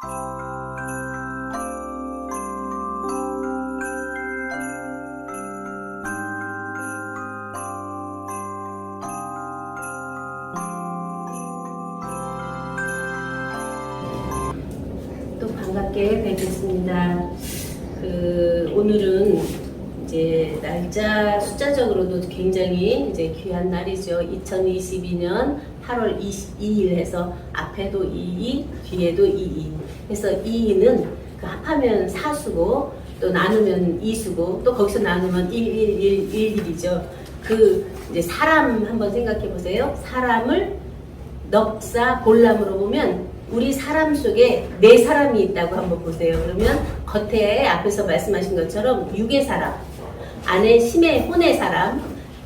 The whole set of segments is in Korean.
또 반갑게 뵙겠습니다. 오늘은 이제 날짜 숫자적으로도 굉장히 이제 귀한 날이죠. 2022년 8월 22일 해서 앞에도 22, 뒤에도 22. 그래서 22는 그 합하면 4수고 또 나누면 2수고 또 거기서 나누면 111이죠. 이제 사람 한번 생각해 보세요. 사람을 넉사 볼람으로 보면 우리 사람 속에 네 사람이 있다고 한번 보세요. 그러면 겉에 앞에서 말씀하신 것처럼 육의 사람, 안에 심의 혼의 사람,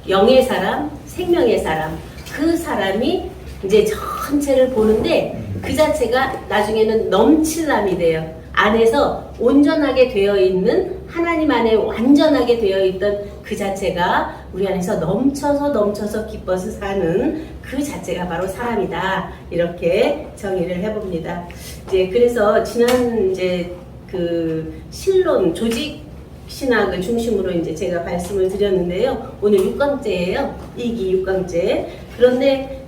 영의 사람, 생명의 사람, 그 사람이 이제 전체를 보는데 그 자체가 나중에는 넘칠람이 돼요. 안에서 온전하게 되어 있는 하나님 안에 완전하게 되어 있던 그 자체가 우리 안에서 넘쳐서 기뻐서 사는 그 자체가 바로 사람이다. 이렇게 정의를 해봅니다. 이제 그래서 지난 이제 신론 조직 신학을 중심으로 이제 제가 말씀을 드렸는데요. 오늘 6강째예요. 2기 6강째. 그런데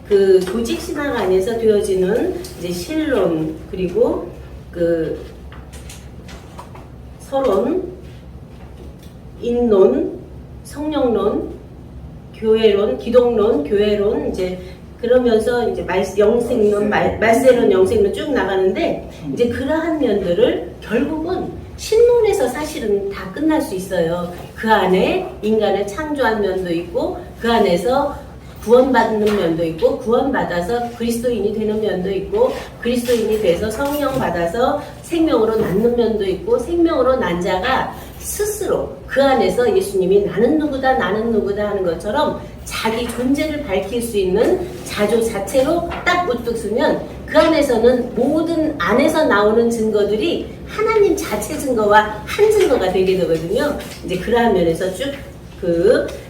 조직 신학 안에서 되어지는 이제 신론 그리고 서론, 인론, 성령론, 교회론, 기독론, 교회론 이제 그러면서 이제 영생론, 말세론, 영생론 쭉 나가는데 이제 그러한 면들을 결국은 신론에서 사실은 다 끝날 수 있어요. 그 안에 인간을 창조한 면도 있고 그 안에서 구원받는 면도 있고 구원받아서 그리스도인이 되는 면도 있고 그리스도인이 돼서 성령 받아서 생명으로 낳는 면도 있고 생명으로 난 자가 스스로 그 안에서 예수님이 나는 누구다 하는 것처럼 자기 존재를 밝힐 수 있는 자조 자체로 딱 우뚝 서면 그 안에서는 모든 안에서 나오는 증거들이 하나님 자체 증거와 한 증거가 되게 되거든요. 이제 그러한 면에서 쭉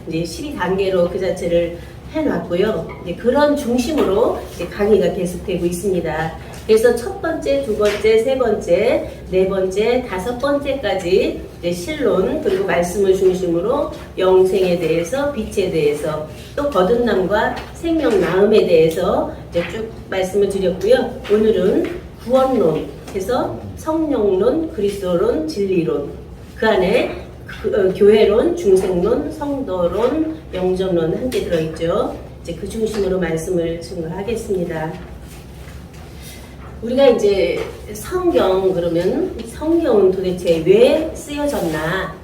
이제 12단계로 그 자체를 해놨고요. 이제 그런 중심으로 이제 강의가 계속되고 있습니다. 그래서 첫 번째, 두 번째, 세 번째, 네 번째, 다섯 번째까지 이제 신론 그리고 말씀을 중심으로 영생에 대해서, 빛에 대해서, 또 거듭남과 생명 나음에 대해서 이제 쭉 말씀을 드렸고요. 오늘은 구원론, 그래서 성령론, 그리스도론, 진리론, 그 안에 교회론, 중생론, 성도론, 영접론 함께 들어있죠. 이제 그 중심으로 말씀을 증거하겠습니다. 우리가 이제 성경 그러면 성경은 도대체 왜 쓰여졌나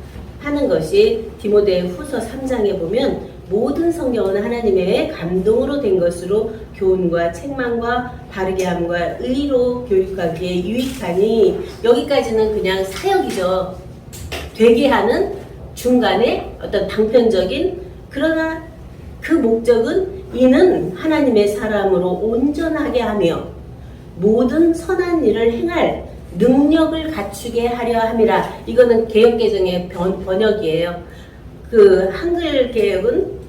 하는 것이 디모데후서 3장에 보면 모든 성경은 하나님의 감동으로 된 것으로 교훈과 책망과 바르게 함과 의로 교육하기에 유익하니 여기까지는 그냥 사역이죠. 되게 하는 중간에 어떤 방편적인 그러나 그 목적은 이는 하나님의 사람으로 온전하게 하며 모든 선한 일을 행할 능력을 갖추게 하려 함이라. 이거는 개역개정의 번역이에요. 한글 개역은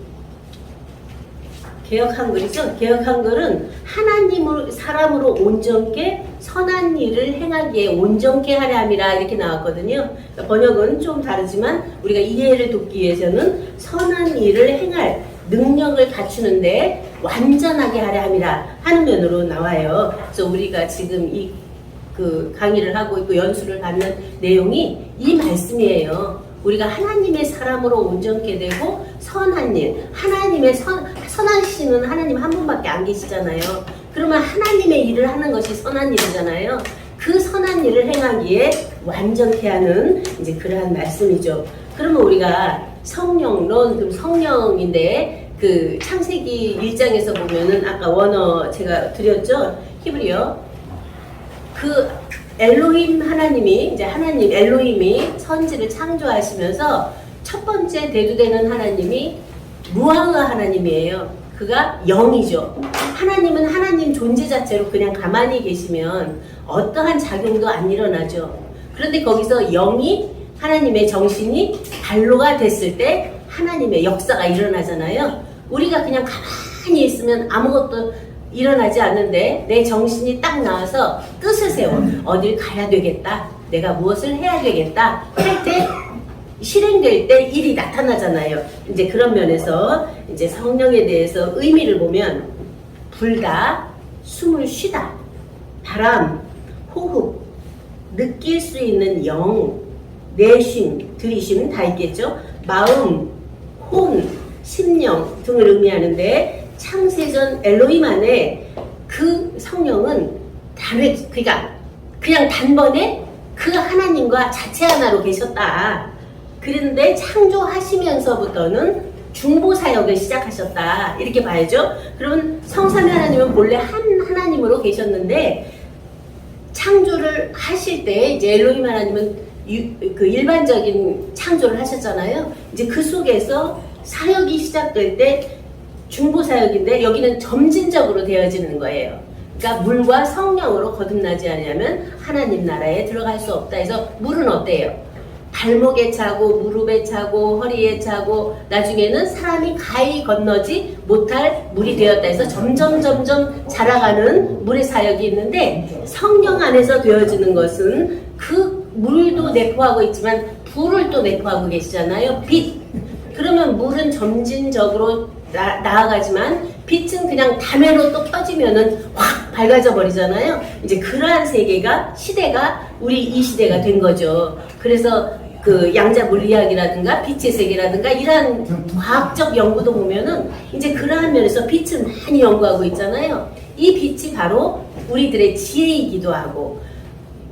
개역 한글이죠. 개역 한글은 하나님을 사람으로 온전케 선한 일을 행하기에 온전케 하려 함이라 이렇게 나왔거든요. 번역은 좀 다르지만 우리가 이해를 돕기 위해서는 선한 일을 행할 능력을 갖추는데 완전하게 하려 함이라 하는 면으로 나와요. 그래서 우리가 지금 강의를 하고 있고 연수를 받는 내용이 이 말씀이에요. 우리가 하나님의 사람으로 온전케 되고 선한 일, 하나님의 선하시는 하나님 한 분밖에 안 계시잖아요. 그러면 하나님의 일을 하는 것이 선한 일이잖아요. 그 선한 일을 행하기에 완전케 하는 이제 그러한 말씀이죠. 그러면 우리가 성령론, 그럼 성령인데 창세기 1장에서 보면은 아까 원어 제가 드렸죠. 히브리어. 엘로힘 하나님이 이제 하나님 엘로힘이 천지를 창조하시면서 첫 번째 대두되는 하나님이 루아흐 하나님이에요. 그가 영이죠. 하나님은 하나님 존재 자체로 그냥 가만히 계시면 어떠한 작용도 안 일어나죠. 그런데 거기서 영이 하나님의 정신이 발로가 됐을 때 하나님의 역사가 일어나잖아요. 우리가 그냥 가만히 있으면 아무것도 일어나지 않는데 내 정신이 딱 나와서 뜻을 세워 어딜 가야 되겠다, 내가 무엇을 해야 되겠다 할 때 실행될 때 일이 나타나잖아요. 이제 그런 면에서 이제 성령에 대해서 의미를 보면 불다, 숨을 쉬다, 바람, 호흡, 느낄 수 있는 영, 내심, 들이심 다 있겠죠. 마음, 혼, 심령 등을 의미하는데 창세전 엘로힘 안에 그 성령은 그러니까 그냥 단번에 그 하나님과 자체 하나로 계셨다. 그런데 창조하시면서부터는 중보 사역을 시작하셨다. 이렇게 봐야죠. 그러면 성삼위 하나님은 본래 한 하나님으로 계셨는데 창조를 하실 때 이제 엘로힘 하나님은 그 일반적인 창조를 하셨잖아요. 이제 그 속에서 사역이 시작될 때 중보 사역인데 여기는 점진적으로 되어지는 거예요. 그러니까 물과 성령으로 거듭나지 않으면 하나님 나라에 들어갈 수 없다 해서 물은 어때요? 발목에 차고 무릎에 차고 허리에 차고 나중에는 사람이 가히 건너지 못할 물이 되었다 해서 점점 자라가는 물의 사역이 있는데 성령 안에서 되어지는 것은 그 물도 내포하고 있지만 불을 또 내포하고 계시잖아요. 빛. 그러면 물은 점진적으로 나아가지만 빛은 그냥 담회로 또 켜지면은 확 밝아져 버리잖아요. 이제 그러한 세계가 시대가 우리 이 시대가 된 거죠. 그래서 그 양자 물리학이라든가 빛의 세계라든가 이러한 과학적 연구도 보면은 이제 그러한 면에서 빛을 많이 연구하고 있잖아요. 이 빛이 바로 우리들의 지혜이기도 하고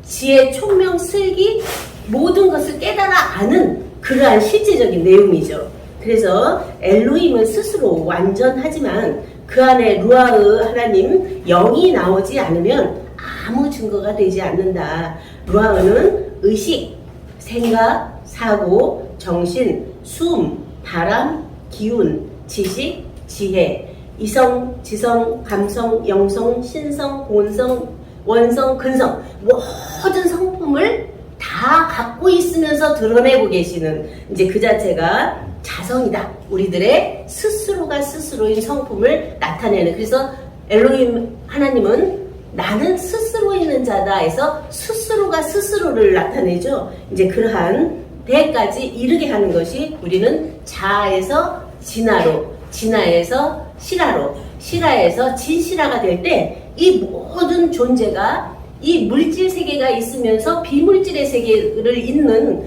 지혜, 총명, 슬기 모든 것을 깨달아 아는 그러한 실제적인 내용이죠. 그래서 엘로힘은 스스로 완전하지만 그 안에 루아흐 하나님 영이 나오지 않으면 아무 증거가 되지 않는다. 루아흐는 의식, 생각, 사고, 정신, 숨, 바람, 기운, 지식, 지혜, 이성, 지성, 감성, 영성, 신성, 본성, 원성, 근성 모든 성품을 다 갖고 있으면서 드러내고 계시는 이제 그 자체가 자성이다. 우리들의 스스로가 스스로인 성품을 나타내는. 그래서 엘로힘 하나님은 나는 스스로 있는 자다 해서 스스로가 스스로를 나타내죠. 이제 그러한 데까지 이르게 하는 것이 우리는 자아에서 진화로, 진화에서 실화로, 실화에서 진실화가 될 때 이 모든 존재가 이 물질 세계가 있으면서 비물질의 세계를 잇는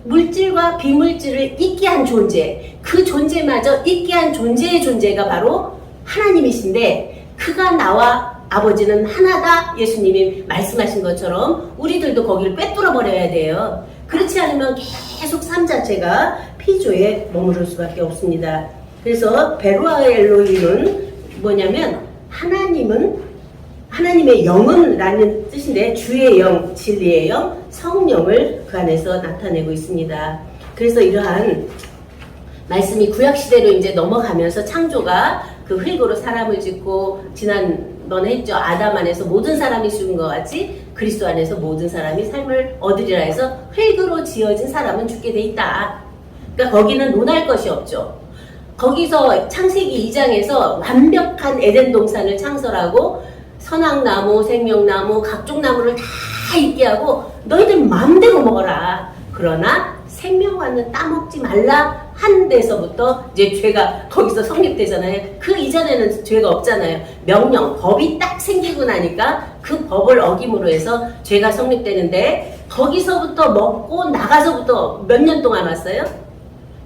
물질과 비물질을 있게 한 존재, 그 존재마저 있게 한 존재의 존재가 바로 하나님이신데 그가 나와 아버지는 하나다. 예수님이 말씀하신 것처럼 우리들도 거기를 꿰뚫어 버려야 돼요. 그렇지 않으면 계속 삶 자체가 피조에 머무를 수밖에 없습니다. 그래서 베루아의 엘로힘은 뭐냐면 하나님의 영은 라는 뜻인데 주의 영, 진리의 영, 성령을 그 안에서 나타내고 있습니다. 그래서 이러한 말씀이 구약시대로 이제 넘어가면서 창조가 그 흙으로 사람을 짓고 지난번에 했죠. 아담 안에서 모든 사람이 죽은 것 같이 그리스도 안에서 모든 사람이 삶을 얻으리라 해서 흙으로 지어진 사람은 죽게 돼 있다. 그러니까 거기는 논할 것이 없죠. 거기서 창세기 2장에서 완벽한 에덴 동산을 창설하고 선악나무, 생명나무, 각종 나무를 다 있게 하고 너희들 마음대로 먹어라. 그러나 생명과는 따먹지 말라 한 데서부터 이제 죄가 거기서 성립되잖아요. 그 이전에는 죄가 없잖아요. 명령, 법이 딱 생기고 나니까 그 법을 어김으로 해서 죄가 성립되는데 거기서부터 먹고 나가서부터 몇 년 동안 왔어요?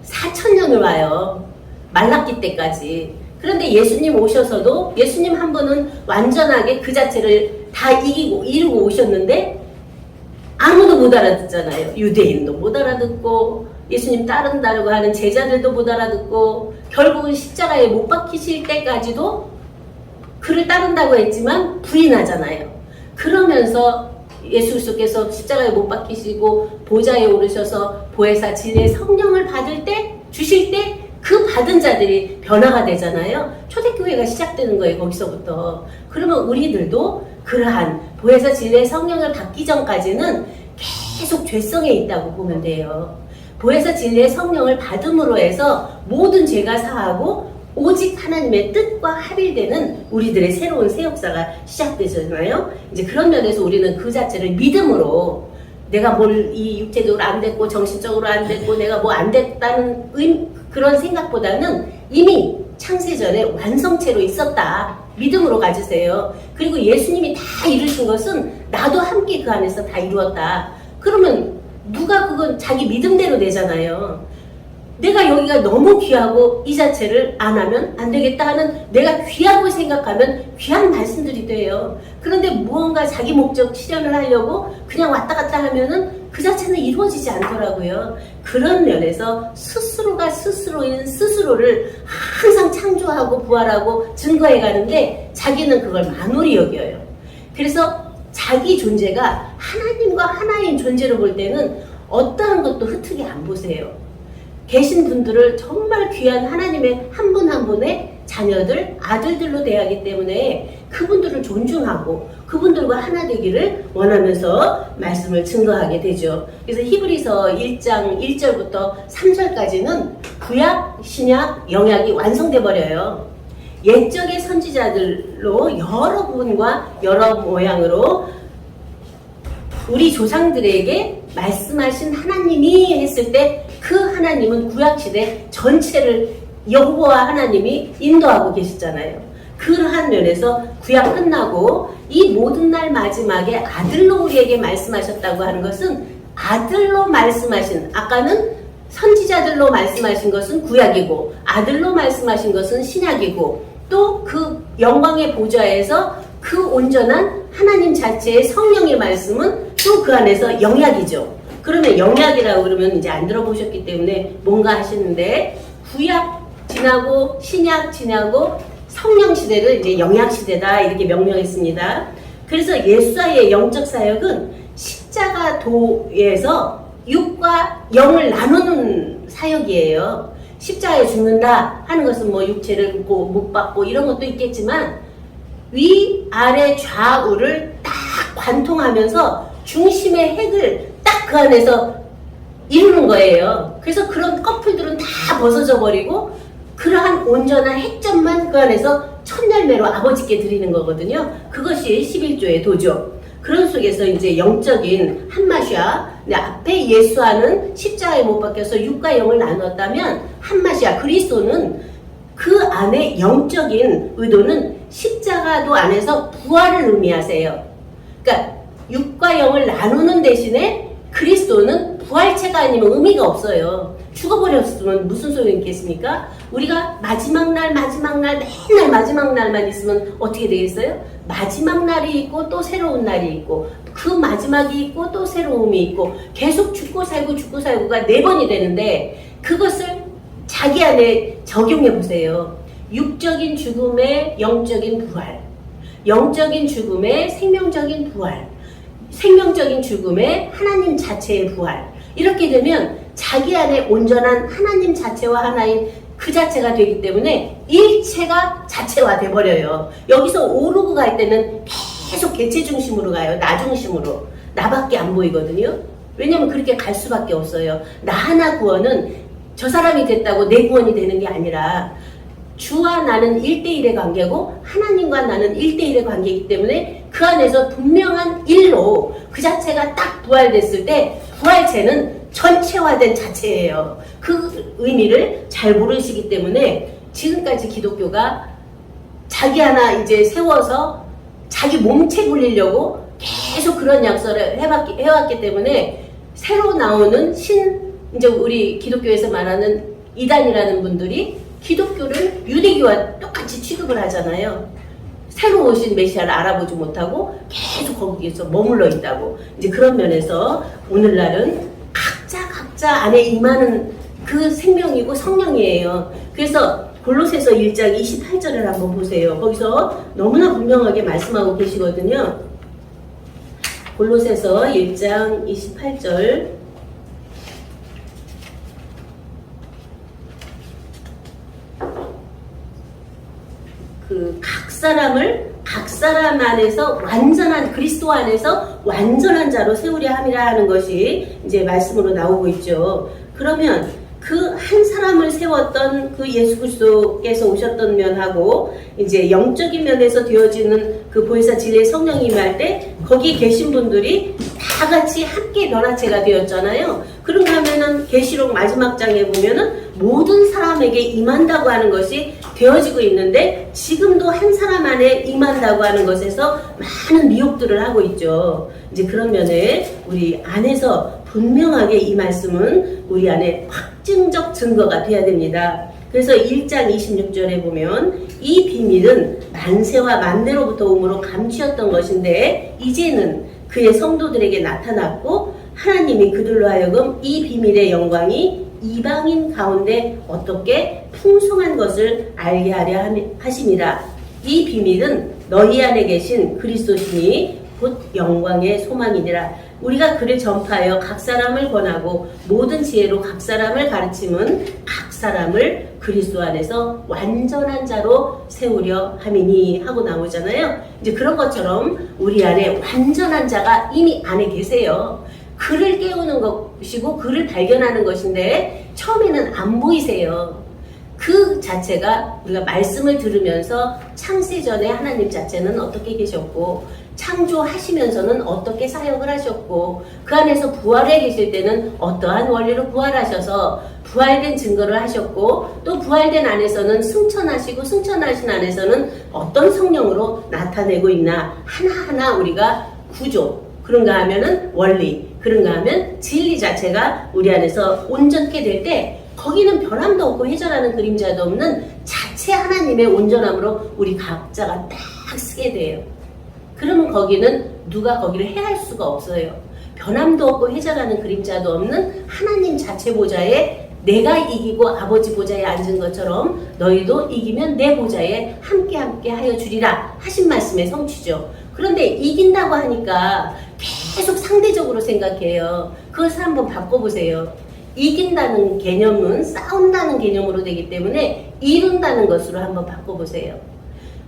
4,000년을 와요. 말라기 때까지. 그런데 예수님 오셔서도 예수님 한 분은 완전하게 그 자체를 다 이루고 오셨는데 아무도 못 알아듣잖아요. 유대인도 못 알아듣고 예수님 따른다고 하는 제자들도 못 알아듣고 결국은 십자가에 못 박히실 때까지도 그를 따른다고 했지만 부인하잖아요. 그러면서 예수 그리스도께서 십자가에 못 박히시고 보좌에 오르셔서 보혜사 진리의 성령을 받을 때 주실 때 그 받은 자들이 변화가 되잖아요. 초대교회가 시작되는 거예요. 거기서부터. 그러면 우리들도 그러한 보혜사 진리의 성령을 받기 전까지는 계속 죄성에 있다고 보면 돼요. 보혜사 진리의 성령을 받음으로 해서 모든 죄가 사하고 오직 하나님의 뜻과 합일되는 우리들의 새로운 새 역사가 시작되잖아요. 이제 그런 면에서 우리는 그 자체를 믿음으로 내가 뭘 이 육체적으로 안 됐고 정신적으로 안 됐고 내가 뭐 안 됐다는 그런 생각보다는 이미 창세전에 완성체로 있었다. 믿음으로 가지세요. 그리고 예수님이 다 이루신 것은 나도 함께 그 안에서 다 이루었다. 그러면 누가 그건 자기 믿음대로 되잖아요. 내가 여기가 너무 귀하고 이 자체를 안 하면 안 되겠다 하는 내가 귀하고 생각하면 귀한 말씀들이 돼요. 그런데 무언가 자기 목적 실현을 하려고 그냥 왔다 갔다 하면은 그 자체는 이루어지지 않더라고요. 그런 면에서 스스로가 스스로인 스스로를 항상 창조하고 부활하고 증거해 가는데 자기는 그걸 만홀히 여겨요. 그래서 자기 존재가 하나님과 하나인 존재로 볼 때는 어떠한 것도 흩트게 안 보세요. 계신 분들을 정말 귀한 하나님의 한 분 한 분의 자녀들, 아들들로 대하기 때문에 그분들을 존중하고 그분들과 하나 되기를 원하면서 말씀을 증거하게 되죠. 그래서 히브리서 1장 1절부터 3절까지는 구약, 신약, 영약이 완성돼 버려요. 옛적의 선지자들로 여러 부분과 여러 모양으로 우리 조상들에게 말씀하신 하나님이 했을 때 그 하나님은 구약시대 전체를 여호와 하나님이 인도하고 계시잖아요. 그러한 면에서 구약 끝나고 이 모든 날 마지막에 아들로 우리에게 말씀하셨다고 하는 것은 아들로 말씀하신, 아까는 선지자들로 말씀하신 것은 구약이고 아들로 말씀하신 것은 신약이고 또 그 영광의 보좌에서 그 온전한 하나님 자체의 성령의 말씀은 또 그 안에서 영약이죠. 그러면 영약이라고 그러면 이제 안 들어보셨기 때문에 뭔가 하시는데 구약 지나고 신약 지나고 성령 시대를 이제 영약 시대다 이렇게 명명했습니다. 그래서 예수와의 영적 사역은 십자가도에서 육과 영을 나누는 사역이에요. 십자가에 죽는다 하는 것은 뭐 육체를 굽고 못 받고 이런 것도 있겠지만 위, 아래, 좌우를 딱 관통하면서 중심의 핵을 딱 그 안에서 이루는 거예요. 그래서 그런 커플들은 다 벗어져 버리고 그러한 온전한 핵점만 그 안에서 첫 열매로 아버지께 드리는 거거든요. 그것이 11조의 도죠. 그런 속에서 이제 영적인 한마시아, 앞에 예수와는 십자가에 못 박혀서 육과 영을 나누었다면 한마시아 그리스도는 그 안에 영적인 의도는 십자가도 안에서 부활을 의미하세요. 그러니까 육과 영을 나누는 대신에 그리스도는 부활체가 아니면 의미가 없어요. 죽어버렸으면 무슨 소용이 있겠습니까? 우리가 마지막 날 맨날 마지막 날만 있으면 어떻게 되겠어요? 마지막 날이 있고 또 새로운 날이 있고 그 마지막이 있고 또 새로움이 있고 계속 죽고 살고가 4번이 되는데 그것을 자기 안에 적용해 보세요. 육적인 죽음의 영적인 부활, 영적인 죽음의 생명적인 부활, 생명적인 죽음의 하나님 자체의 부활. 이렇게 되면 자기 안에 온전한 하나님 자체와 하나인 그 자체가 되기 때문에 일체가 자체화 돼버려요. 여기서 오르고 갈 때는 계속 개체 중심으로 가요. 나 중심으로. 나밖에 안 보이거든요. 왜냐면 그렇게 갈 수밖에 없어요. 나 하나 구원은 저 사람이 됐다고 내 구원이 되는 게 아니라 주와 나는 1대1의 관계고 하나님과 나는 1대1의 관계이기 때문에 그 안에서 분명한 일로 그 자체가 딱 부활됐을 때 부활체는 전체화된 자체예요. 그 의미를 잘 모르시기 때문에 지금까지 기독교가 자기 하나 이제 세워서 자기 몸체 굴리려고 계속 그런 약설을 해왔기 때문에 새로 나오는 이제 우리 기독교에서 말하는 이단이라는 분들이 기독교를 유대교와 똑같이 취급을 하잖아요. 새로 오신 메시아를 알아보지 못하고 계속 거기에서 머물러 있다고. 이제 그런 면에서 오늘날은 각자 안에 임하는 그 생명이고 성령이에요. 그래서 골로새서 1장 28절을 한번 보세요. 거기서 너무나 분명하게 말씀하고 계시거든요. 골로새서 1장 28절 각 사람 안에서 완전한 그리스도 안에서 완전한 자로 세우려 함이라 하는 것이 이제 말씀으로 나오고 있죠. 그러면 그 한 사람을 세웠던 그 예수 그리스도께서 오셨던 면하고 이제 영적인 면에서 되어지는 그 보혜사 진리의 성령이 임할 때 거기 계신 분들이 다 같이 함께 변화체가 되었잖아요. 그런가 하면은 계시록 마지막 장에 보면은 모든 사람에게 임한다고 하는 것이 되어지고 있는데 지금도 한 사람 안에 임한다고 하는 것에서 많은 미혹들을 하고 있죠. 이제 그런 면에 우리 안에서 분명하게 이 말씀은 우리 안에 확증적 증거가 되어야 됩니다. 그래서 1장 26절에 보면 이 비밀은 만세와 만대로부터 오므로 감추었던 것인데 이제는 그의 성도들에게 나타났고 하나님이 그들로 하여금 이 비밀의 영광이 이방인 가운데 어떻게 풍성한 것을 알게 하려 하심이라. 이 비밀은 너희 안에 계신 그리스도시니 곧 영광의 소망이니라. 우리가 그를 전파하여 각 사람을 권하고 모든 지혜로 각 사람을 가르침은 각 사람을 그리스도 안에서 완전한 자로 세우려 함이니 하고 나오잖아요. 이제 그런 것처럼 우리 안에 완전한 자가 이미 안에 계세요. 그를 깨우는 것이고 그를 발견하는 것인데 처음에는 안 보이세요. 그 자체가 우리가 말씀을 들으면서 창세전에 하나님 자체는 어떻게 계셨고 창조하시면서는 어떻게 사역을 하셨고 그 안에서 부활해 계실 때는 어떠한 원리로 부활하셔서 부활된 증거를 하셨고 또 부활된 안에서는 승천하시고 승천하신 안에서는 어떤 성령으로 나타내고 있나 하나하나 우리가 구조 그런가 하면은 원리 그런가 하면 진리 자체가 우리 안에서 온전케 될 때 거기는 변함도 없고 회전하는 그림자도 없는 자체 하나님의 온전함으로 우리 각자가 딱 쓰게 돼요. 그러면 거기는 누가 거기를 해할 수가 없어요. 변함도 없고 회전하는 그림자도 없는 하나님 자체 보좌에 내가 이기고 아버지 보좌에 앉은 것처럼 너희도 이기면 내 보좌에 함께 하여 주리라 하신 말씀의 성취죠. 그런데 이긴다고 하니까 계속 상대적으로 생각해요. 그것을 한번 바꿔보세요. 이긴다는 개념은 싸운다는 개념으로 되기 때문에 이룬다는 것으로 한번 바꿔보세요.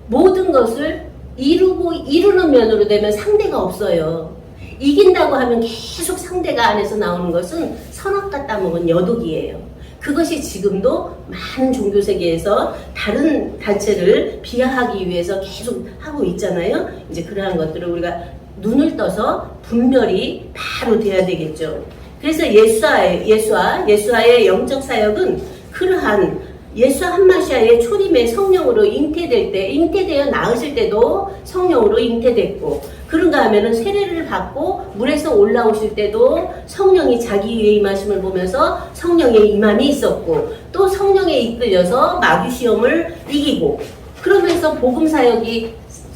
모든 것을 이루는 면으로 되면 상대가 없어요. 이긴다고 하면 계속 상대가 안에서 나오는 것은 선악과 따먹은 여독이에요. 그것이 지금도 많은 종교 세계에서 다른 단체를 비하하기 위해서 계속 하고 있잖아요. 이제 그러한 것들을 우리가 눈을 떠서 분별이 바로 돼야 되겠죠. 그래서 예수와의 영적 사역은 그러한 예수 한마시아의 초림의 성령으로 잉태되어 나으실 때도 성령으로 잉태됐고, 그런가 하면은 세례를 받고 물에서 올라오실 때도 성령이 자기 위에 임하심을 보면서 성령의 임함이 있었고, 또 성령에 이끌려서 마귀 시험을 이기고, 그러면서 복음 사역이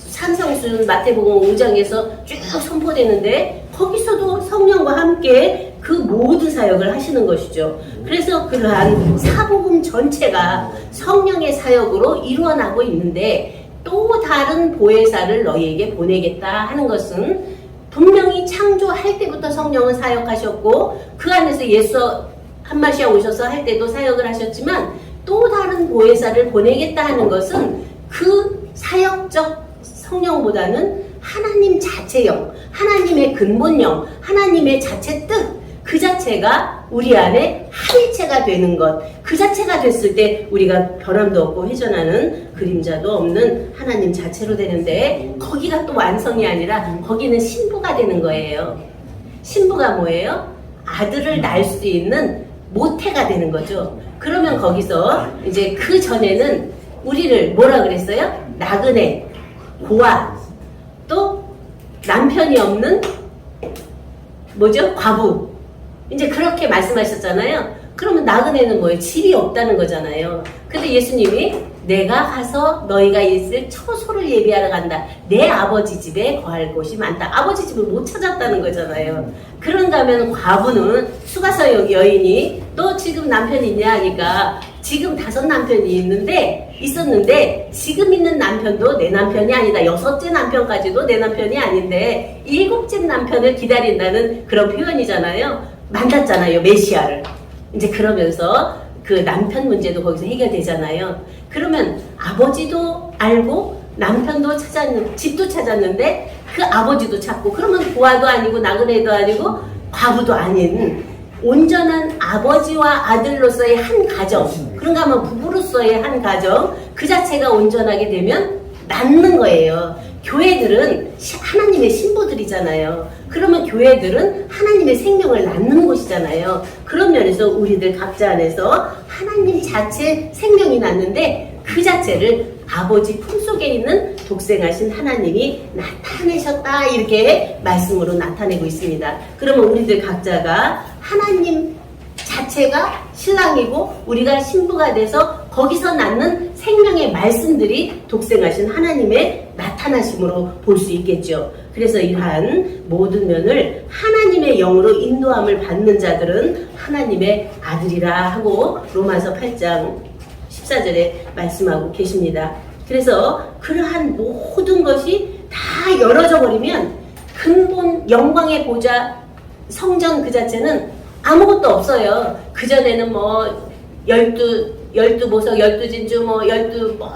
산성순 마태복음 5장에서 쭉 선포되는데 거기서도 성령과 함께 그 모든 사역을 하시는 것이죠. 그래서 그러한 사복음 전체가 성령의 사역으로 이루어나고 있는데 또 다른 보혜사를 너희에게 보내겠다 하는 것은 분명히 창조할 때부터 성령은 사역하셨고 그 안에서 예수 한마시아 오셔서 할 때도 사역을 하셨지만 또 다른 보혜사를 보내겠다 하는 것은 그 사역적 성령보다는 하나님 자체영, 하나님의 근본영, 하나님의 자체 뜻, 그 자체가 우리 안에 하나체가 되는 것, 그 자체가 됐을 때 우리가 변함도 없고 회전하는 그림자도 없는 하나님 자체로 되는데 거기가 또 완성이 아니라 거기는 신부가 되는 거예요. 신부가 뭐예요? 아들을 낳을 수 있는 모태가 되는 거죠. 그러면 거기서 이제 그 전에는 우리를 뭐라 그랬어요? 나그네, 고아, 또 남편이 없는 뭐죠? 과부. 이제 그렇게 말씀하셨잖아요. 그러면 나그네는 뭐예요? 집이 없다는 거잖아요. 근데 예수님이 내가 가서 너희가 있을 처소를 예비하러 간다. 내 아버지 집에 거할 곳이 많다. 아버지 집을 못 찾았다는 거잖아요. 그런가 하면 과부는 수가서 여인이 너 지금 남편 있냐 하니까 지금 5 남편이 있었는데 지금 있는 남편도 내 남편이 아니다. 6째 남편까지도 내 남편이 아닌데 7째 남편을 기다린다는 그런 표현이잖아요. 만났잖아요, 메시아를. 이제 그러면서 그 남편 문제도 거기서 해결되잖아요. 그러면 아버지도 알고 남편도 집도 찾았는데 그 아버지도 찾고 그러면 고아도 아니고 나그네도 아니고 과부도 아닌 온전한 아버지와 아들로서의 한 가정, 그런가 하면 부부로서의 한 가정, 그 자체가 온전하게 되면 낫는 거예요. 교회들은 하나님의 신부들이잖아요. 그러면 교회들은 하나님의 생명을 낳는 곳이잖아요. 그런 면에서 우리들 각자 안에서 하나님 자체 생명이 낳는데 그 자체를 아버지 품속에 있는 독생하신 하나님이 나타내셨다, 이렇게 말씀으로 나타내고 있습니다. 그러면 우리들 각자가 하나님 자체가 신랑이고 우리가 신부가 돼서 거기서 낳는 생명의 말씀들이 독생하신 하나님의 나타나심으로 볼 수 있겠죠. 그래서 이러한 모든 면을 하나님의 영으로 인도함을 받는 자들은 하나님의 아들이라 하고 로마서 8장 14절에 말씀하고 계십니다. 그래서 그러한 모든 것이 다 열어져 버리면 근본 영광의 보좌 성전 그 자체는 아무것도 없어요. 그전에는 뭐 열두 보석, 열두 진주, 뭐 열두 뭐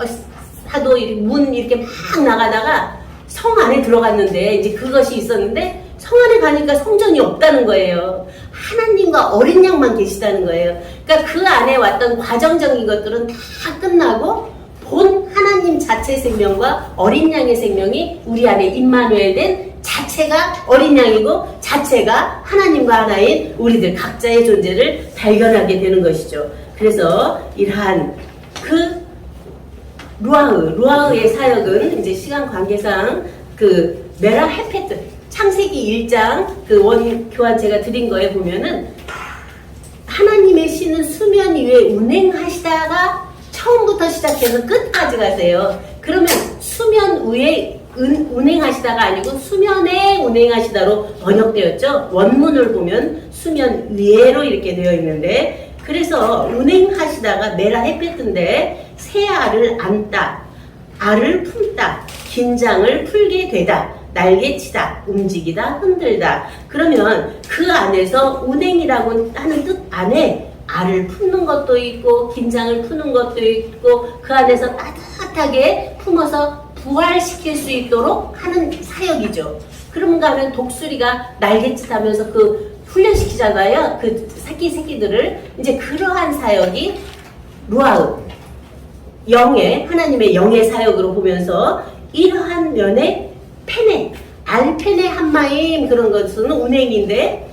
사도 문 이렇게 막 나가다가 성 안에 들어갔는데 이제 그것이 있었는데 성 안에 가니까 성전이 없다는 거예요. 하나님과 어린 양만 계시다는 거예요. 그러니까 그 안에 왔던 과정적인 것들은 다 끝나고 본 하나님 자체 생명과 어린 양의 생명이 우리 안에 임마누엘 된 자체가 어린 양이고 자체가 하나님과 하나인 우리들 각자의 존재를 발견하게 되는 것이죠. 그래서 이러한 그 루아흐의 사역은 이제 시간 관계상 그 메라 헤페트 창세기 1장 그 원 교환 제가 드린 거에 보면은 하나님의 신은 수면 위에 운행하시다가 처음부터 시작해서 끝까지 가세요. 그러면 수면 위에 운행하시다가 아니고 수면에 운행하시다로 번역되었죠. 원문을 보면 수면 위에로 이렇게 되어 있는데, 그래서 운행하시다가 메라 헤페트인데 새 알을 안다, 알을 품다, 긴장을 풀게 되다, 날개치다, 움직이다, 흔들다. 그러면 그 안에서 운행이라고 하는 뜻 안에 알을 품는 것도 있고 긴장을 푸는 것도 있고 그 안에서 따뜻하게 품어서 부활시킬 수 있도록 하는 사역이죠. 그런가 하면 독수리가 날갯짓 하면서 그 훈련시키잖아요. 그 새끼들을. 이제 그러한 사역이 루아흐, 영의, 하나님의 영의 사역으로 보면서 이러한 면에 페네, 알페네 한마임 그런 것은 운행인데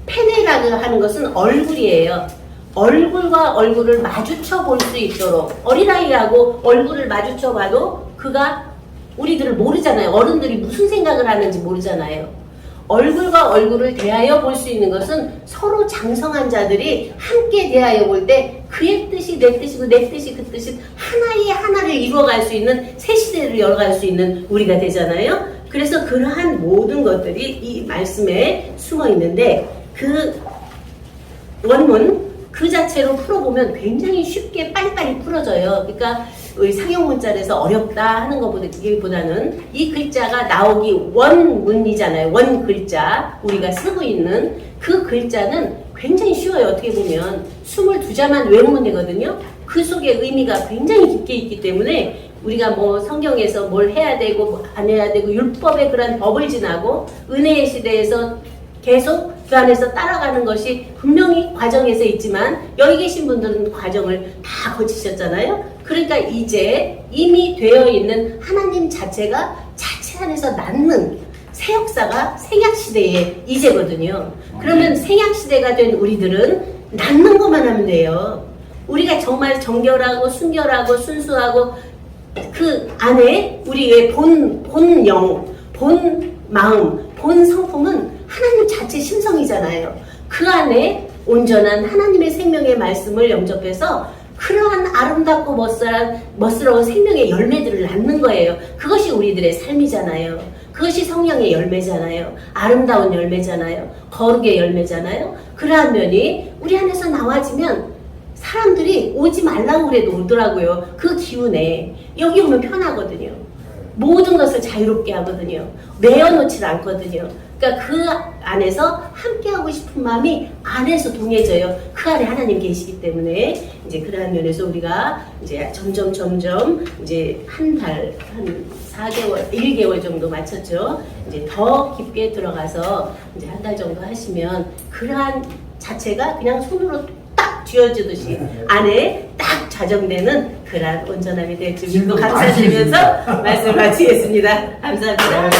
페네라고 하는 것은 얼굴이에요. 얼굴과 얼굴을 마주쳐 볼 수 있도록, 어린아이하고 얼굴을 마주쳐 봐도 그가 우리들을 모르잖아요. 어른들이 무슨 생각을 하는지 모르잖아요. 얼굴과 얼굴을 대하여 볼 수 있는 것은 서로 장성한 자들이 함께 대하여 볼 때 그의 뜻이 내 뜻이고 내 뜻이 그 뜻이 하나의 하나를 이루어갈 수 있는 새 시대를 열어갈 수 있는 우리가 되잖아요. 그래서 그러한 모든 것들이 이 말씀에 숨어 있는데 그 원문 그 자체로 풀어보면 굉장히 쉽게 빨리빨리 풀어져요. 그러니까 우리 상용 문자에서 어렵다 하는 것보다는 이 글자가 나오기 원문이잖아요. 원 글자 우리가 쓰고 있는 그 글자는 굉장히 쉬워요. 어떻게 보면 22자만 외우면 되거든요. 그 속에 의미가 굉장히 깊게 있기 때문에 우리가 뭐 성경에서 뭘 해야 되고 뭐 안 해야 되고 율법의 그런 법을 지나고 은혜의 시대에서 계속 그 안에서 따라가는 것이 분명히 과정에서 있지만 여기 계신 분들은 과정을 다 거치셨잖아요. 그러니까 이제 이미 되어 있는 하나님 자체가 자체 안에서 낳는 새 역사가 생약시대의 이제거든요. 그러면 생약시대가 된 우리들은 낳는 것만 하면 돼요. 우리가 정말 정결하고 순결하고 순수하고 그 안에 우리의 본 영, 본 마음, 본 성품은 하나님 자체 심성이잖아요. 그 안에 온전한 하나님의 생명의 말씀을 영접해서 그러한 아름답고 멋스러운 생명의 열매들을 낳는 거예요. 그것이 우리들의 삶이잖아요. 그것이 성령의 열매잖아요. 아름다운 열매잖아요. 거룩의 열매잖아요. 그러한 면이 우리 안에서 나와지면 사람들이 오지 말라고 그래도 오더라고요. 그 기운에 여기 오면 편하거든요. 모든 것을 자유롭게 하거든요. 내어놓지 않거든요. 그러니까 그 안에서 함께 하고 싶은 마음이 안에서 동해져요. 그 안에 하나님 계시기 때문에 이제 그러한 면에서 우리가 이제 점점 이제 한 4개월, 1개월 정도 마쳤죠. 이제 더 깊게 들어가서 이제 한 달 정도 하시면 그러한 자체가 그냥 손으로 딱 쥐어주듯이 안에 딱 자정되는 그러한 온전함이 될 줄 믿고 감사드리면서 말씀을 마치겠습니다. 감사합니다.